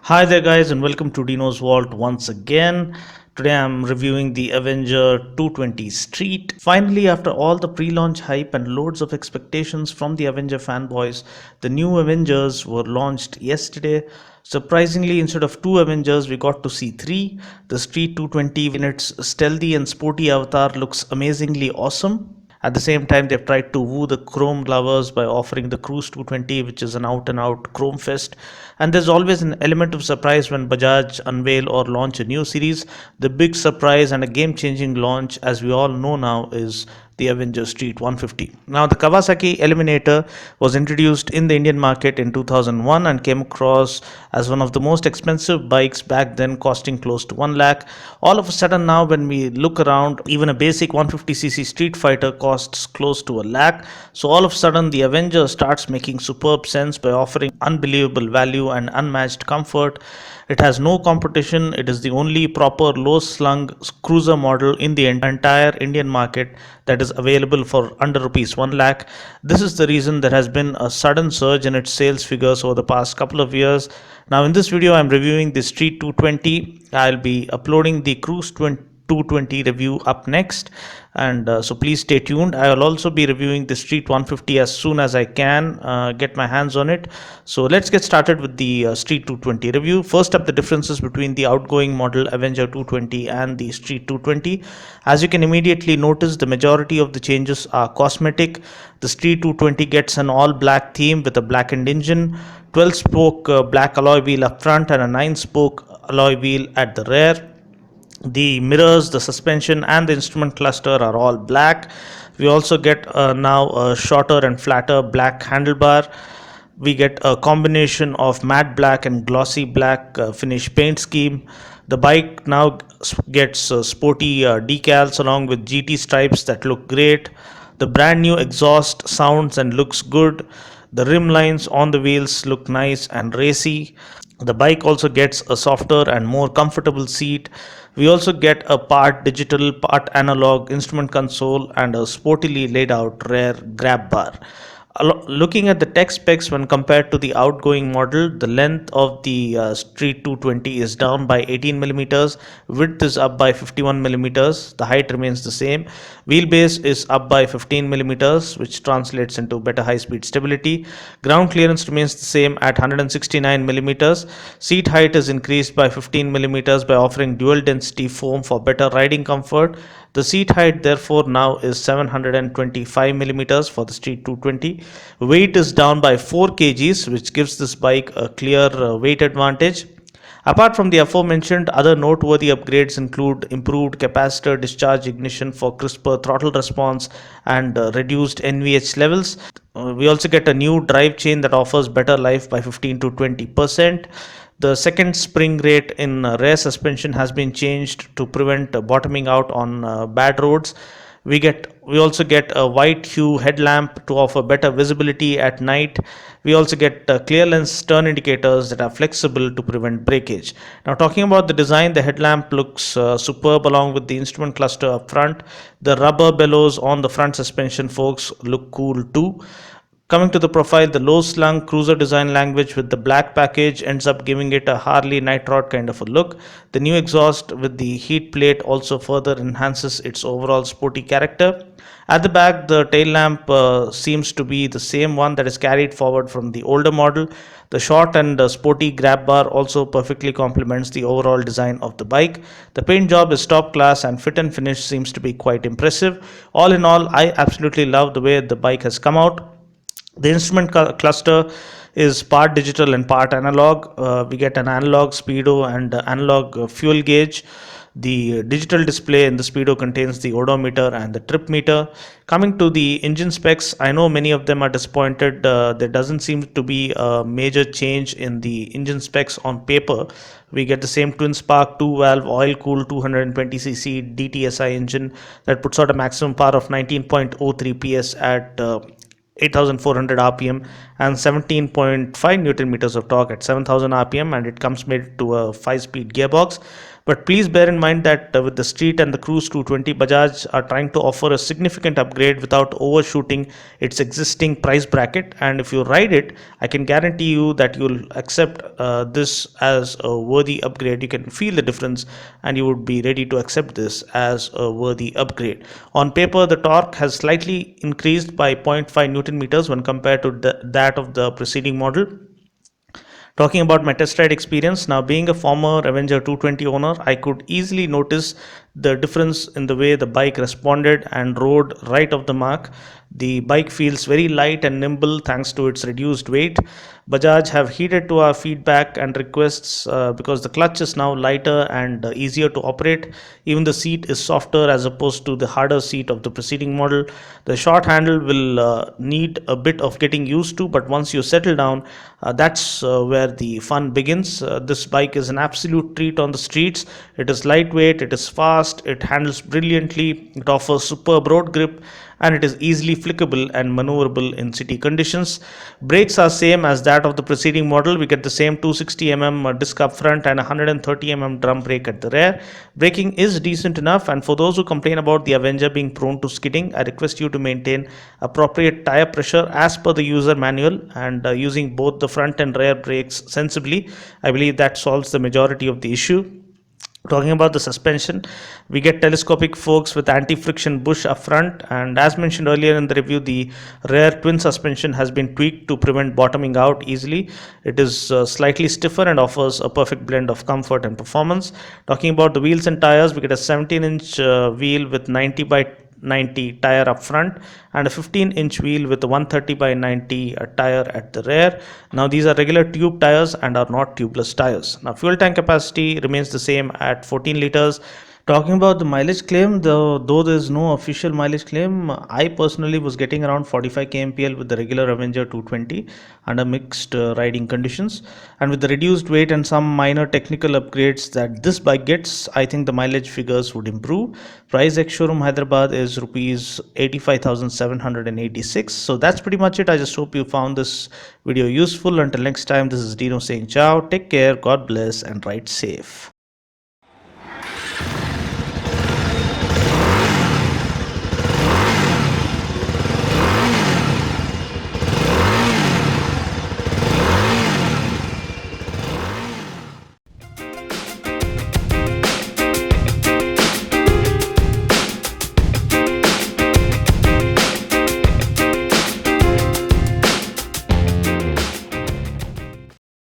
Hi there, guys, and welcome to Dinos Vault once again. Today I'm reviewing the Avenger 220 Street. Finally, after all the pre launch hype and loads of expectations from the Avenger fanboys, the new Avengers were launched yesterday. Surprisingly, instead of two Avengers, we got to see three. The Street 220, in its stealthy and sporty avatar, looks amazingly awesome. At the same time, they've tried to woo the Chrome lovers by offering the Cruise 220, which is an out and out Chrome fest. And there's always an element of surprise when Bajaj unveil or launch a new series. The big surprise and a game changing launch, as we all know now, is the Avenger Street 150. Now, the Kawasaki Eliminator was introduced in the Indian market in 2001 and came across as one of the most expensive bikes back then, costing close to 1 lakh. All of a sudden, now, when we look around, even a basic 150cc Street Fighter costs close to a lakh. So, all of a sudden, the Avenger starts making superb sense by offering unbelievable value and unmatched comfort. It has no competition. It is the only proper low slung cruiser model in the entire Indian market that is available for under rupees 1 lakh. This is the reason there has been a sudden surge in its sales figures over the past couple of years. Now, in this video, I'm reviewing the Street 220. I'll be uploading the Cruise 220 review up next, and so please stay tuned. I will also be reviewing the Street 150 as soon as I can get my hands on it. So let's get started with the Street 220 review. First up, the differences between the outgoing model Avenger 220 and the Street 220. As you can immediately notice, the majority of the changes are cosmetic. The Street 220 gets an all black theme with a blackened engine, 12 spoke black alloy wheel up front, and a 9 spoke alloy wheel at the rear. The mirrors, the suspension, and the instrument cluster are all black. We also get now a shorter and flatter black handlebar. We get a combination of matte black and glossy black finish paint scheme. The bike now gets sporty decals along with GT stripes that look great. The brand new exhaust sounds and looks good. The rim lines on the wheels look nice and racy. The bike also gets a softer and more comfortable seat. We also get a part digital, part analog instrument console and a sportily laid out rear grab bar. Looking at the tech specs when compared to the outgoing model, the length of the Street 220 is down by 18 millimeters, width is up by 51 millimeters, the height remains the same, wheelbase is up by 15 millimeters, which translates into better high speed stability, ground clearance remains the same at 169 millimeters, seat height is increased by 15 millimeters by offering dual density foam for better riding comfort. The seat height therefore now is 725 millimeters for the Street 220. Weight is down by 4 kgs, which gives this bike a clear weight advantage. Apart from the aforementioned, other noteworthy upgrades include improved capacitor discharge ignition for crisper throttle response and reduced NVH levels. We also get a new drive chain that offers better life by 15 to 20%. The second spring rate in rear suspension has been changed to prevent bottoming out on bad roads. We also get a white hue headlamp to offer better visibility at night. We also get clear lens turn indicators that are flexible to prevent breakage. Now, talking about the design, the headlamp looks superb along with the instrument cluster up front. The rubber bellows on the front suspension forks look cool too. Coming to the profile, the low slung cruiser design language with the black package ends up giving it a Harley Nightrod kind of a look. The new exhaust with the heat plate also further enhances its overall sporty character. At the back, the tail lamp seems to be the same one that is carried forward from the older model. The short and sporty grab bar also perfectly complements the overall design of the bike. The paint job is top class and fit and finish seems to be quite impressive. All in all, I absolutely love the way the bike has come out. The instrument cluster is part digital and part analog. We get an analog speedo and analog fuel gauge. The digital display in the speedo contains the odometer and the trip meter. Coming to the engine specs, I know many of them are disappointed. There doesn't seem to be a major change in the engine specs on paper. We get the same twin spark 2 valve oil cooled 220cc DTSI engine that puts out a maximum power of 19.03 PS at 8400 rpm and 17.5 newton meters of torque at 7,000 rpm, and it comes made to a 5-speed gearbox. But please bear in mind that with the Street and the Cruise 220, Bajaj are trying to offer a significant upgrade without overshooting its existing price bracket. And if you ride it, I can guarantee you that you'll accept this as a worthy upgrade. You can feel the difference, and you would be ready to accept this as a worthy upgrade. On paper, the torque has slightly increased by zero point 0.5 newton meters when compared to that of the preceding model. Talking about my test ride experience, now being a former Avenger 220 owner, I could easily notice the difference in the way the bike responded and rode right off the mark. The bike feels very light and nimble thanks to its reduced weight. Bajaj have heeded to our feedback and requests because the clutch is now lighter and easier to operate. Even the seat is softer as opposed to the harder seat of the preceding model. The short handle will need a bit of getting used to, but once you settle down, that's where the fun begins. This bike is an absolute treat on the streets. It is lightweight, it is fast, it handles brilliantly, it offers superb road grip, and it is easily flickable and maneuverable in city conditions. Brakes are same as that of the preceding model. We get the same 260 mm disc up front and 130 mm drum brake at the rear. Braking is decent enough, and for those who complain about the Avenger being prone to skidding, I request you to maintain appropriate tire pressure as per the user manual, and using both the front and rear brakes sensibly. I believe that solves the majority of the issue. Talking about the suspension, we get telescopic forks with anti-friction bush up front, and as mentioned earlier in the review, the rear twin suspension has been tweaked to prevent bottoming out easily. It is slightly stiffer and offers a perfect blend of comfort and performance. Talking about the wheels and tires, we get a 17-inch wheel with 90 by 90 tire up front and a 15-inch wheel with a 130 by 90 tire at the rear. Now these are regular tube tires and are not tubeless tires. Now fuel tank capacity remains the same at 14 liters. Talking about the mileage claim, though there is no official mileage claim, I personally was getting around 45 kmpl with the regular Avenger 220 under mixed riding conditions. And with the reduced weight and some minor technical upgrades that this bike gets, I think the mileage figures would improve. Price ex showroom Hyderabad is rupees 85,786. So that's pretty much it. I just hope you found this video useful. Until next time, this is Dino saying ciao, take care, God bless, and ride safe.